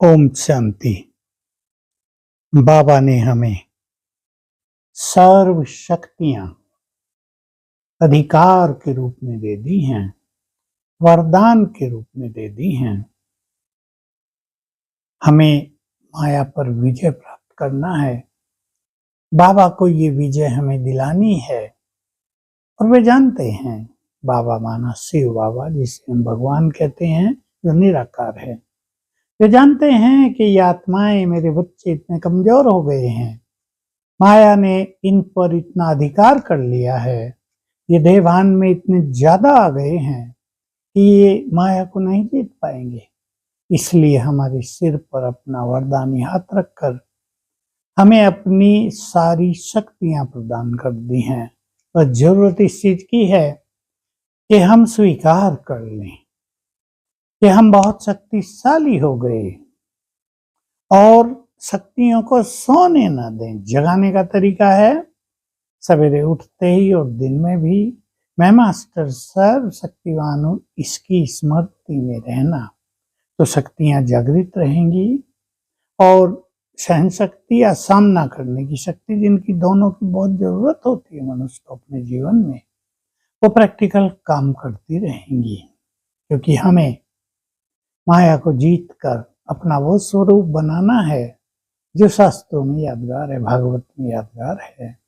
ओम शांति। बाबा ने हमें सर्व शक्तियां अधिकार के रूप में दे दी हैं, वरदान के रूप में दे दी हैं। हमें माया पर विजय प्राप्त करना है। बाबा को ये विजय हमें दिलानी है। और वे जानते हैं, बाबा माना शिव बाबा, जिसे हम भगवान कहते हैं, जो निराकार है। वे जानते हैं कि ये आत्माएं, मेरे बच्चे इतने कमजोर हो गए हैं, माया ने इन पर इतना अधिकार कर लिया है, ये देहभान में इतने ज्यादा आ गए हैं कि ये माया को नहीं जीत पाएंगे। इसलिए हमारे सिर पर अपना वरदानी हाथ रखकर हमें अपनी सारी शक्तियां प्रदान कर दी हैं। और जरूरत इस चीज की है कि हम स्वीकार कर लें कि हम बहुत शक्तिशाली हो गए और शक्तियों को सोने न दें। जगाने का तरीका है सवेरे उठते ही और दिन में भी, मैं मास्टर सर्व शक्तिवान हूं, इसकी स्मृति में रहना, तो शक्तियां जागृत रहेंगी। और सहन शक्ति या सामना करने की शक्ति, जिनकी दोनों की बहुत जरूरत होती है मनुष्य को अपने जीवन में, वो प्रैक्टिकल काम करती रहेंगी। क्योंकि हमें माया को जीत कर अपना वो स्वरूप बनाना है जो शास्त्रों में यादगार है, भागवत में यादगार है।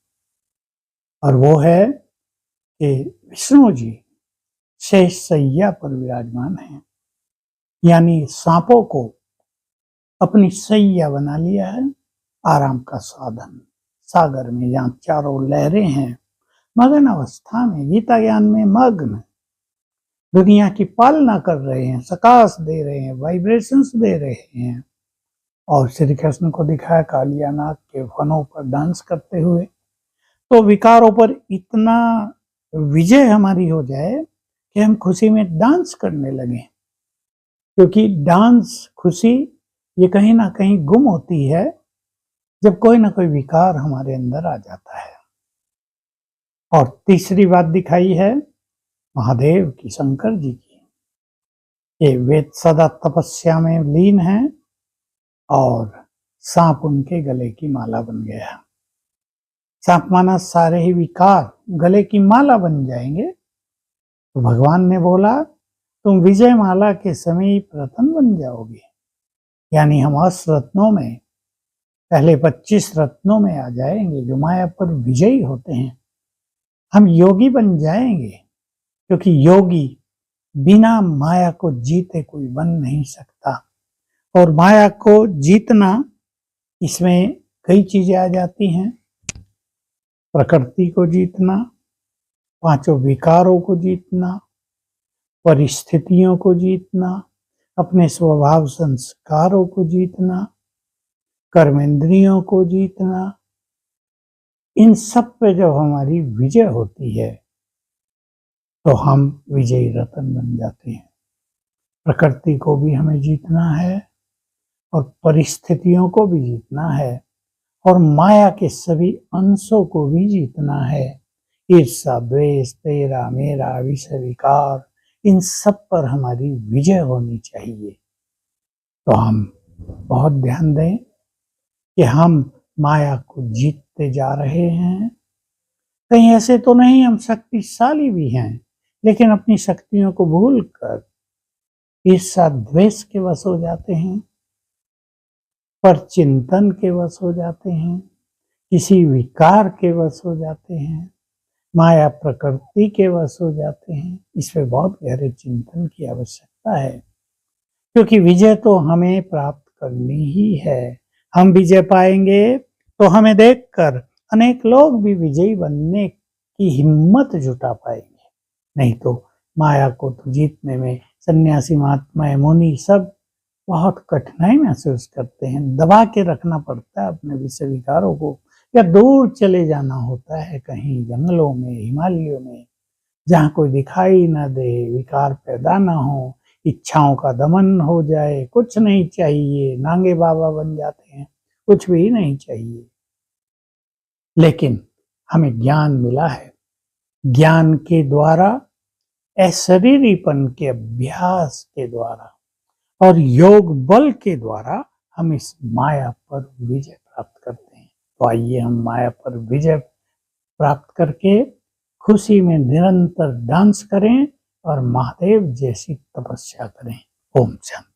और वो है कि विष्णु जी शेष सैया पर विराजमान हैं, यानी सांपों को अपनी सैया बना लिया है, आराम का साधन। सागर में जहाँ चारों लहरें हैं, मगन अवस्था में, गीता ज्ञान में मग्न, दुनिया की पालना कर रहे हैं, सकाश दे रहे हैं, वाइब्रेशंस दे रहे हैं। और श्री कृष्ण को दिखाया कालिया नाग के फनों पर डांस करते हुए। तो विकारों पर इतना विजय हमारी हो जाए कि हम खुशी में डांस करने लगे। क्योंकि डांस, खुशी, ये कहीं ना कहीं गुम होती है जब कोई ना कोई विकार हमारे अंदर आ जाता है। और तीसरी बात दिखाई है महादेव की, शंकर जी की। ये वे सदा तपस्या में लीन हैं और सांप उनके गले की माला बन गया। सांप माना सारे ही विकार गले की माला बन जाएंगे। तो भगवान ने बोला, तुम विजय माला के समीप रतन बन जाओगे। यानी हम 8 रत्नों में, पहले 25 रत्नों में आ जाएंगे, जो माया पर विजयी होते हैं। हम योगी बन जाएंगे, क्योंकि योगी बिना माया को जीते कोई बन नहीं सकता। और माया को जीतना, इसमें कई चीजें आ जाती हैं। प्रकृति को जीतना, 5 विकारों को जीतना, परिस्थितियों को जीतना, अपने स्वभाव संस्कारों को जीतना, कर्मेंद्रियों को जीतना। इन सब पे जब हमारी विजय होती है तो हम विजयी रतन बन जाते हैं। प्रकृति को भी हमें जीतना है और परिस्थितियों को भी जीतना है और माया के सभी अंशों को भी जीतना है। ईर्ष्या, द्वेष, तेरा मेरा, विषय विकार, इन सब पर हमारी विजय होनी चाहिए। तो हम बहुत ध्यान दें कि हम माया को जीतते जा रहे हैं। कहीं ऐसे तो नहीं हम शक्तिशाली भी हैं, लेकिन अपनी शक्तियों को भूलकर ईर्ष्या द्वेष के वश हो जाते हैं, पर चिंतन के वश हो जाते हैं, किसी विकार के वश हो जाते हैं, माया प्रकृति के वश हो जाते हैं। इस पे बहुत गहरे चिंतन की आवश्यकता है, क्योंकि विजय तो हमें प्राप्त करनी ही है। हम विजय पाएंगे तो हमें देखकर अनेक लोग भी विजयी बनने की हिम्मत जुटा पाएंगे। नहीं तो माया को तो जीतने में सन्यासी, महात्मा, मुनि सब बहुत कठिनाई महसूस करते हैं। दबा के रखना पड़ता है अपने विषय विकारों को, या दूर चले जाना होता है कहीं जंगलों में, हिमालयों में, जहाँ कोई दिखाई ना दे, विकार पैदा ना हो, इच्छाओं का दमन हो जाए, कुछ नहीं चाहिए, नांगे बाबा बन जाते हैं, कुछ भी नहीं चाहिए। लेकिन हमें ज्ञान मिला है, ज्ञान के द्वारा, अशरीरीपन के अभ्यास के द्वारा और योग बल के द्वारा हम इस माया पर विजय प्राप्त करते हैं। तो आइए हम माया पर विजय प्राप्त करके खुशी में निरंतर डांस करें और महादेव जैसी तपस्या करें। ओम शांति।